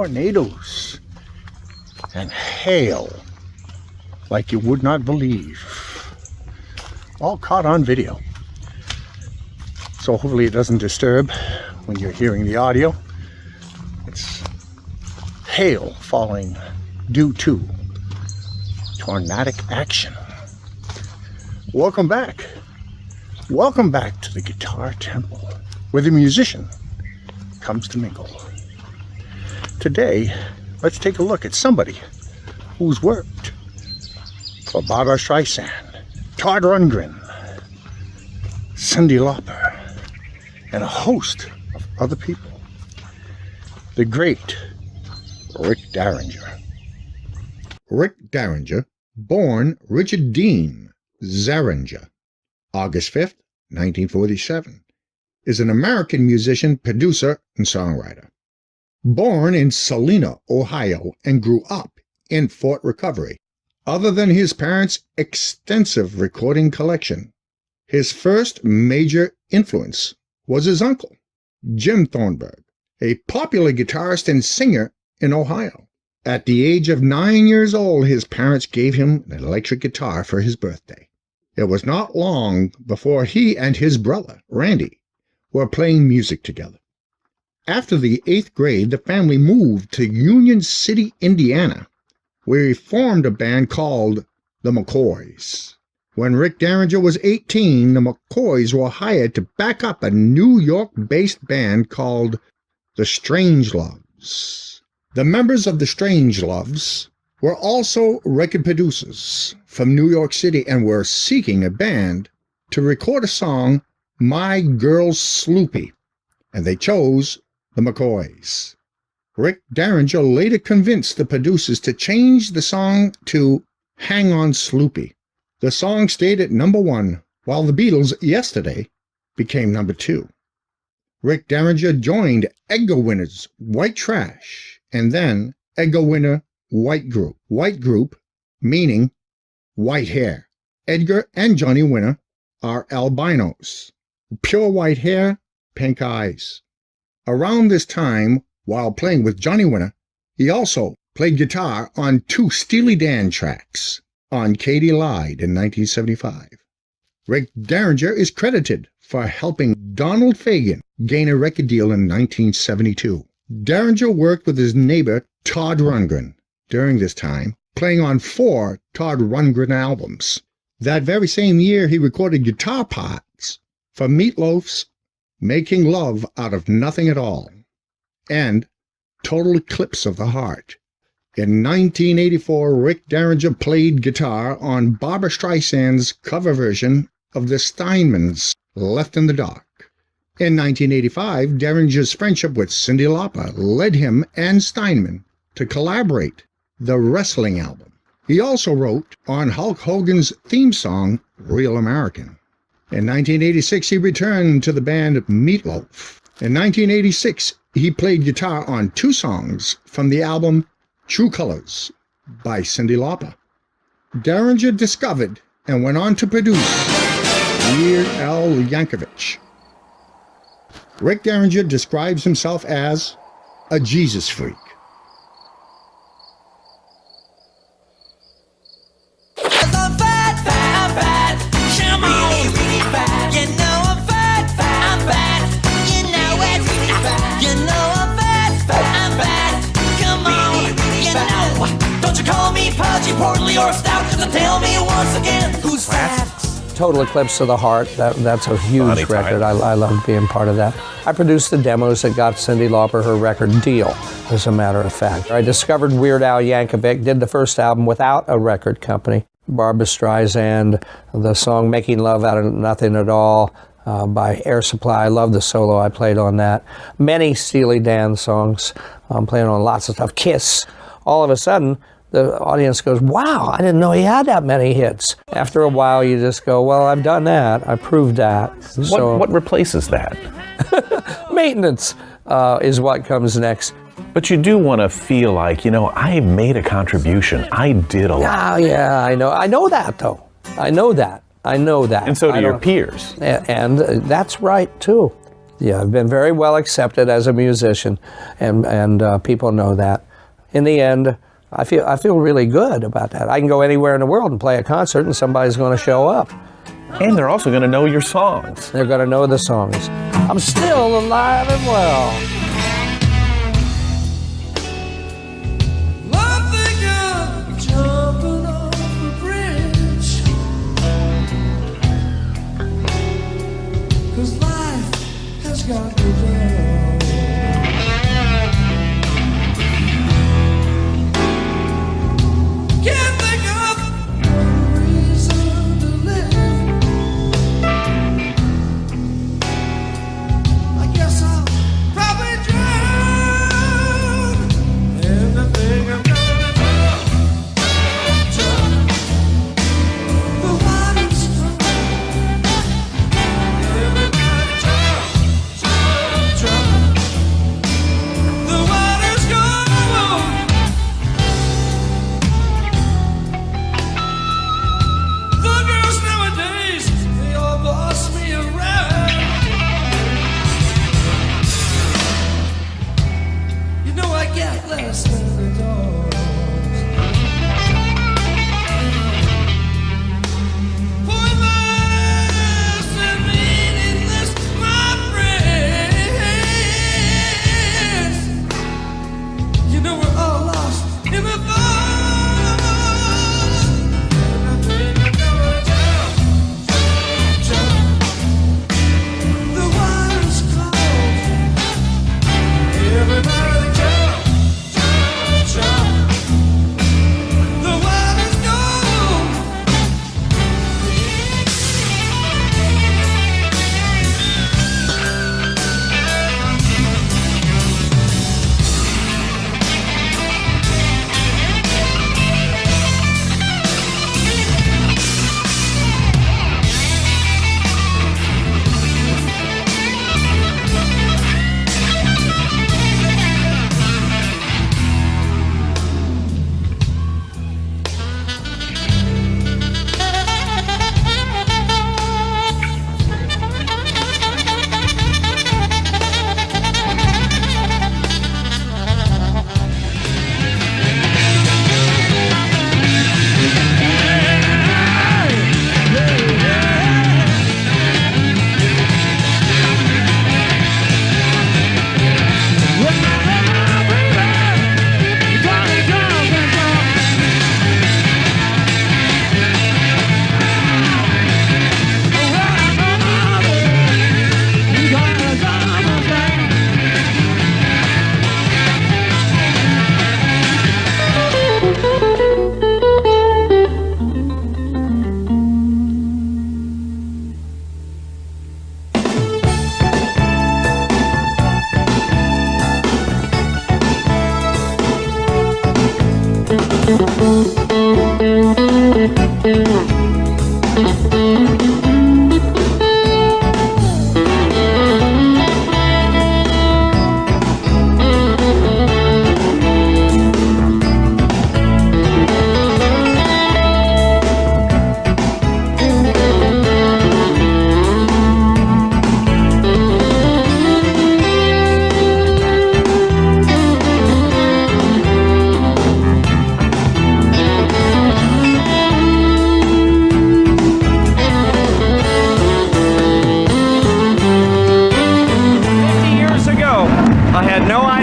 tornadoes and hail like you would not believe. All caught on video. So hopefully it doesn't disturb when you're hearing the audio. It's hail falling due to tornadic action. Welcome back. Welcome back to the Guitar Temple, where the musician comes to mingle. Today, let's take a look at somebody who's worked for Barbra Streisand, Todd Rundgren, Cyndi Lauper, and a host of other people. The great Rick Derringer. Rick Derringer, born Richard Dean Zeringer, August 5th, 1947, is an American musician, producer, and songwriter. Born in Salina, Ohio, and grew up in Fort Recovery. Other than his parents' extensive recording collection, his first major influence was his uncle, Jim Thornburg, a popular guitarist and singer in Ohio. At the age of 9 years old, his parents gave him an electric guitar for his birthday. It was not long before he and his brother, Randy, were playing music together. After the 8th grade, the family moved to Union City, Indiana, where he formed a band called the McCoys. When Rick Derringer was 18, the McCoys were hired to back up a New York-based band called the Strangeloves. The members of the Strangeloves were also record producers from New York City and were seeking a band to record a song, My Girl Sloopy, and they chose the McCoys. Rick Derringer later convinced the producers to change the song to Hang On Sloopy. The song stayed at number 1, while the Beatles' Yesterday became number 2. Rick Derringer joined Edgar Winter's White Trash, and then Edgar Winter White Group. White Group meaning white hair. Edgar and Johnny Winter are albinos. Pure white hair, pink eyes. Around this time, while playing with Johnny Winter, he also played guitar on 2 Steely Dan tracks on Katy Lied in 1975. Rick Derringer is credited for helping Donald Fagen gain a record deal in 1972. Derringer worked with his neighbor Todd Rundgren during this time, playing on 4 Todd Rundgren albums. That very same year, he recorded guitar parts for Meatloaf's Making Love Out of Nothing at All and Total Eclipse of the Heart. In 1984, Rick Derringer played guitar on Barbra Streisand's cover version of the Steinmans' Left in the Dark. In 1985, Derringer's friendship with Cyndi Lauper led him and Steinman to collaborate the Wrestling album. He also wrote on Hulk Hogan's theme song, Real American. In 1986, he returned to the band Meatloaf. In 1986, he played guitar on 2 songs from the album True Colors by Cyndi Lauper. Derringer discovered and went on to produce Weird Al Yankovic. Rick Derringer describes himself as a Jesus freak. Portly or stout, to tell me once again who's fat. Total Eclipse of the Heart, that's a huge record. I love being part of that. I produced the demos that got Cyndi Lauper her record deal, as a matter of fact. I discovered Weird Al Yankovic, did the first album without a record company. Barbra Streisand, the song Making Love Out of Nothing at All by Air Supply. I love the solo, I played on that. Many Steely Dan songs, I'm playing on lots of stuff. Kiss. All of a sudden, the audience goes, wow, I didn't know he had that many hits. After a while, you just go, well, I've done that. I proved that. What replaces that? Maintenance is what comes next. But you do want to feel like, I made a contribution. I did a lot. Yeah, I know. I know that, though. I know that. And so do your peers. And that's right, too. Yeah, I've been very well accepted as a musician, and people know that. In the end, I feel really good about that. I can go anywhere in the world and play a concert, and somebody's going to show up. And they're also going to know your songs. They're going to know the songs. I'm still alive and well.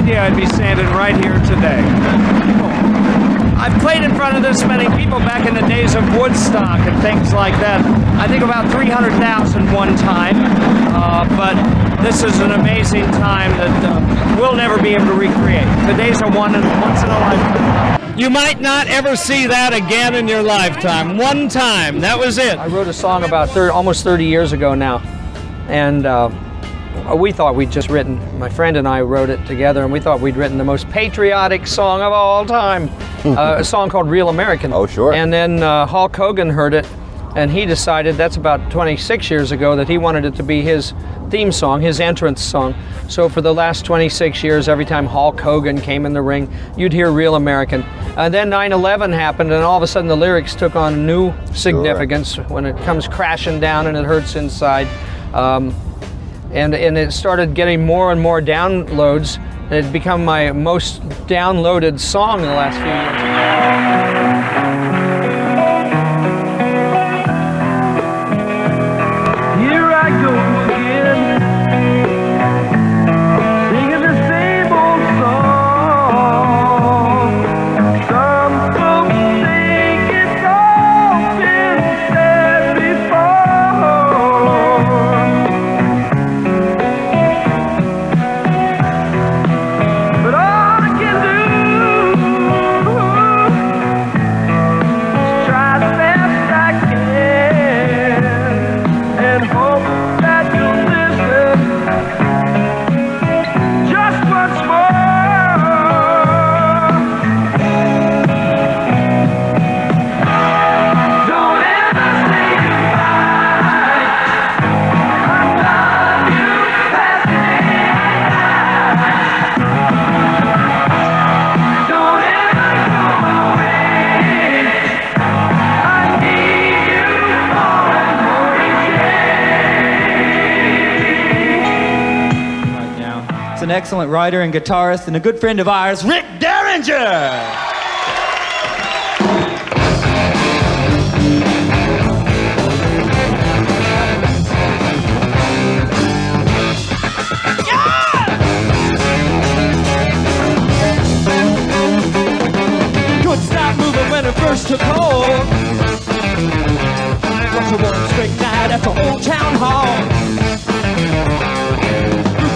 I'd be standing right here today. I've played in front of this many people back in the days of Woodstock and things like that. I think about 300,000 one time, but this is an amazing time that we'll never be able to recreate. Today's a once in a lifetime. You might not ever see that again in your lifetime. One time, that was it. I wrote a song about almost 30 years ago now, and we thought we'd just written, my friend and I wrote it together, and we thought we'd written the most patriotic song of all time, a song called Real American. Oh, sure. And then Hulk Hogan heard it, and he decided, that's about 26 years ago, that he wanted it to be his theme song, his entrance song. So for the last 26 years, every time Hulk Hogan came in the ring, you'd hear Real American. And then 9/11 happened, and all of a sudden the lyrics took on new significance when it comes crashing down and it hurts inside. and it started getting more and more downloads. It had become my most downloaded song in the last few years. Here I go again, singing the same old song. Some folks think it's all been said before, but all I can do is try the best I can and hope that you'll listen just once more. Don't ever say goodbye. I love you past the midnight. Don't ever go away. I need you more and more each day. Right now, it's an excellent writer and guitarist and a good friend of ours, Rick Derringer. Couldn't stop moving when it first took hold. Was a one straight night at the old town hall.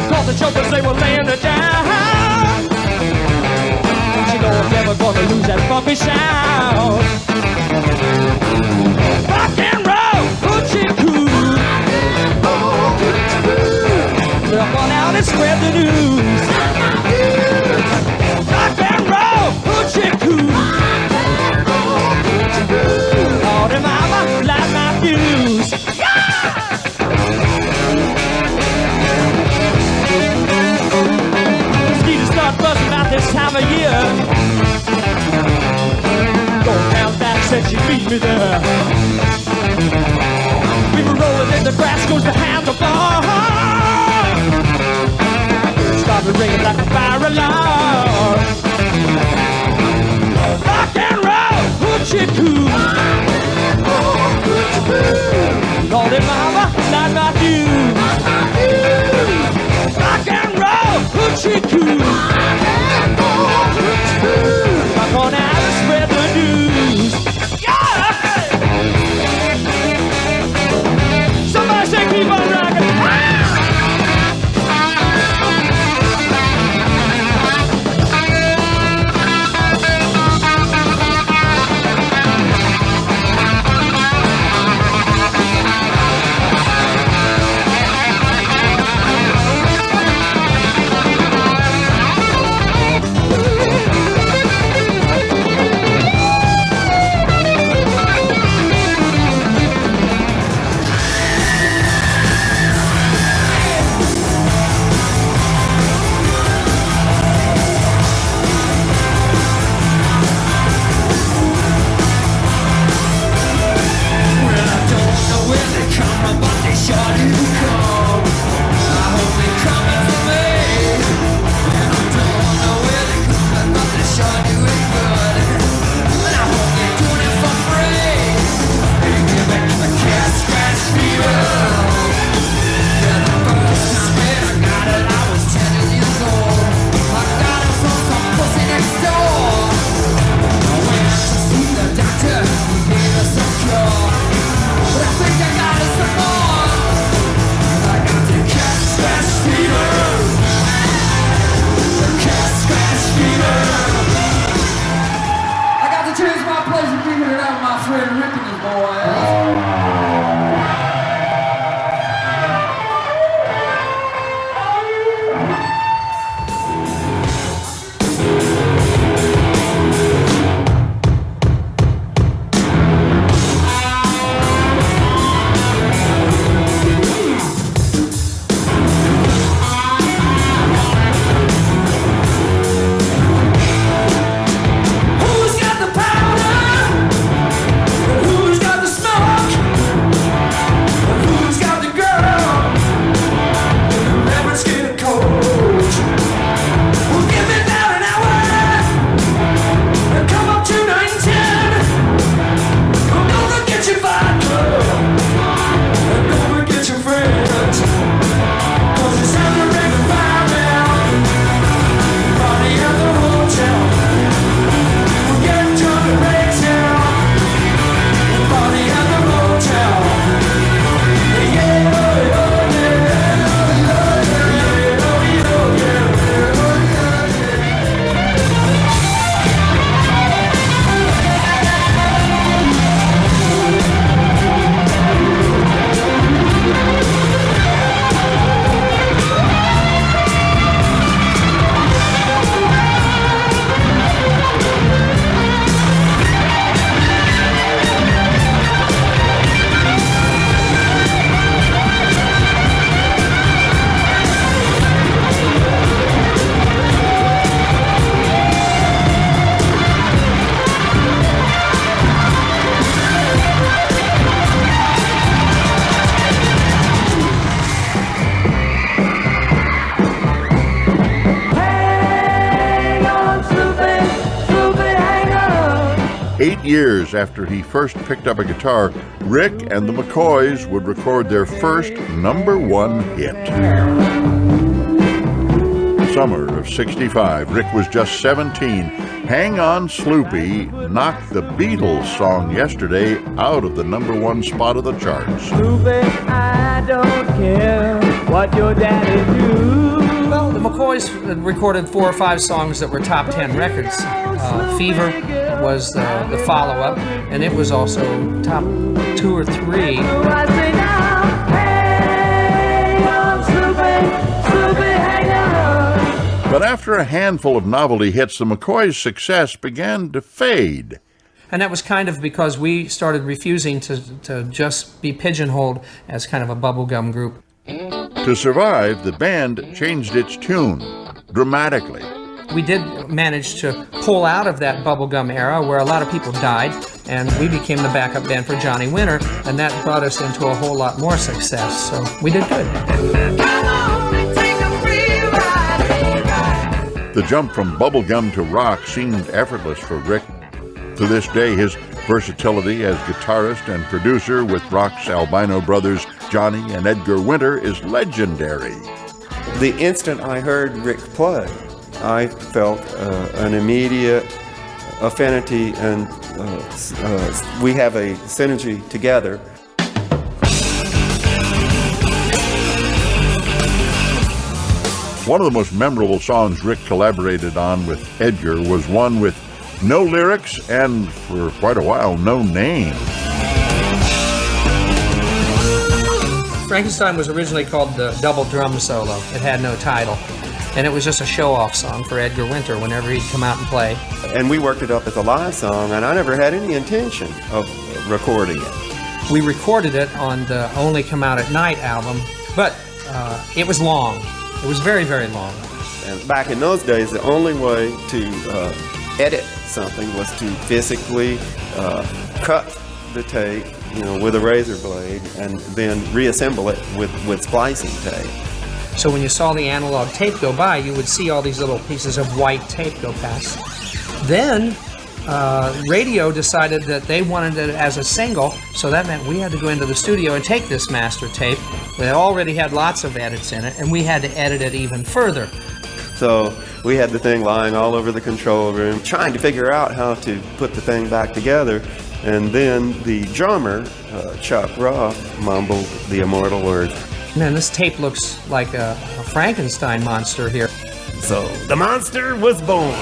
Called the jokers, they were laying her down. She know I'm never gonna lose that funky sound. Rock and roll, Hoochie Koo. Come on out and spread the news. Rock and roll, Hoochie Koo. All them mama light my fuse. Mosquitoes start buzzing about this time of year. Going down back, said she'd meet me there. We were rolling in the grass, goes the handlebar. Started ringing like a fire alarm. Rock and roll, Hoochie Koo. Lordy mama, light my fuse. Rock and roll, Hoochie Koo. Rock on out and spread the news. Yeah! Somebody say keep on rocking. years after he first picked up a guitar, Rick and the McCoys would record their first #1 hit. Summer of '65, Rick was just 17. Hang On Sloopy knocked the Beatles song Yesterday out of the #1 spot of the charts. Sloopy, I don't care what your daddy do. Well, the McCoys recorded 4 or 5 songs that were top 10 records. Fever was the follow-up, and it was also top 2 or 3. I say now, hang on, Sloopy, Sloopy, hang on. But after a handful of novelty hits, the McCoys' success began to fade. And that was kind of because we started refusing to just be pigeonholed as kind of a bubblegum group. To survive, the band changed its tune dramatically. We did manage to pull out of that bubblegum era where a lot of people died, and we became the backup band for Johnny Winter, and that brought us into a whole lot more success, so we did good. The jump from bubblegum to rock seemed effortless for Rick. To this day, his versatility as guitarist and producer with rock's albino brothers Johnny and Edgar Winter is legendary. The instant I heard Rick play, I felt an immediate affinity, and we have a synergy together. One of the most memorable songs Rick collaborated on with Edgar was one with no lyrics and, for quite a while, no name. Frankenstein was originally called the Double Drum Solo. It had no title. And it was just a show-off song for Edgar Winter whenever he'd come out and play. And we worked it up as a live song, and I never had any intention of recording it. We recorded it on the Only Come Out at Night album, but it was long. It was very, very long. And back in those days, the only way to edit something was to physically cut the tape, with a razor blade, and then reassemble it with splicing tape. So when you saw the analog tape go by, you would see all these little pieces of white tape go past. Then radio decided that they wanted it as a single, so that meant we had to go into the studio and take this master tape that already had lots of edits in it, and we had to edit it even further. So we had the thing lying all over the control room, trying to figure out how to put the thing back together. And then the drummer, Chuck Ruff, mumbled the immortal words. Man, this tape looks like a Frankenstein monster here. So the monster was born.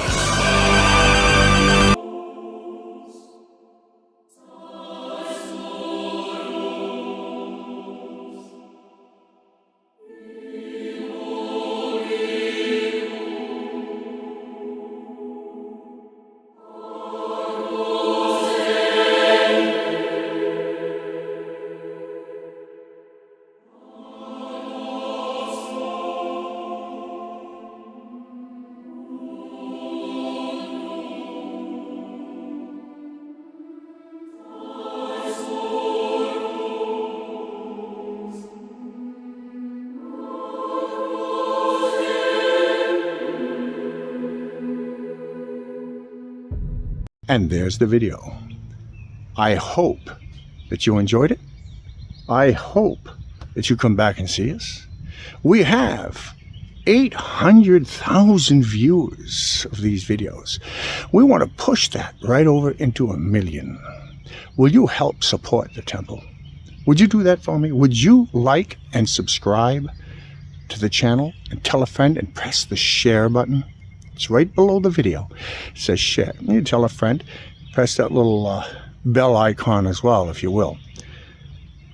And there's the video. I hope that you enjoyed it. I hope that you come back and see us. We have 800,000 views of these videos. We want to push that right over into 1 million. Will you help support the temple? Would you do that for me? Would you like and subscribe to the channel and tell a friend and press the share button? It's right below the video. It says share. You tell a friend, press that little bell icon as well, if you will.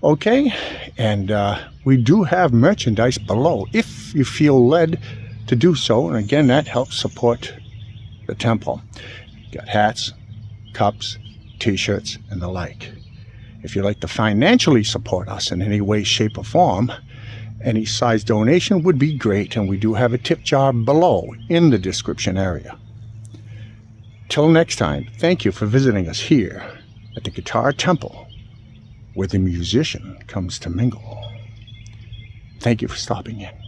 Okay, and we do have merchandise below if you feel led to do so. And again, that helps support the temple. Got hats, cups, t-shirts, and the like. If you'd like to financially support us in any way, shape, or form, any size donation would be great, and we do have a tip jar below in the description area. Till next time, thank you for visiting us here at the Guitar Temple, where the musician comes to mingle. Thank you for stopping in.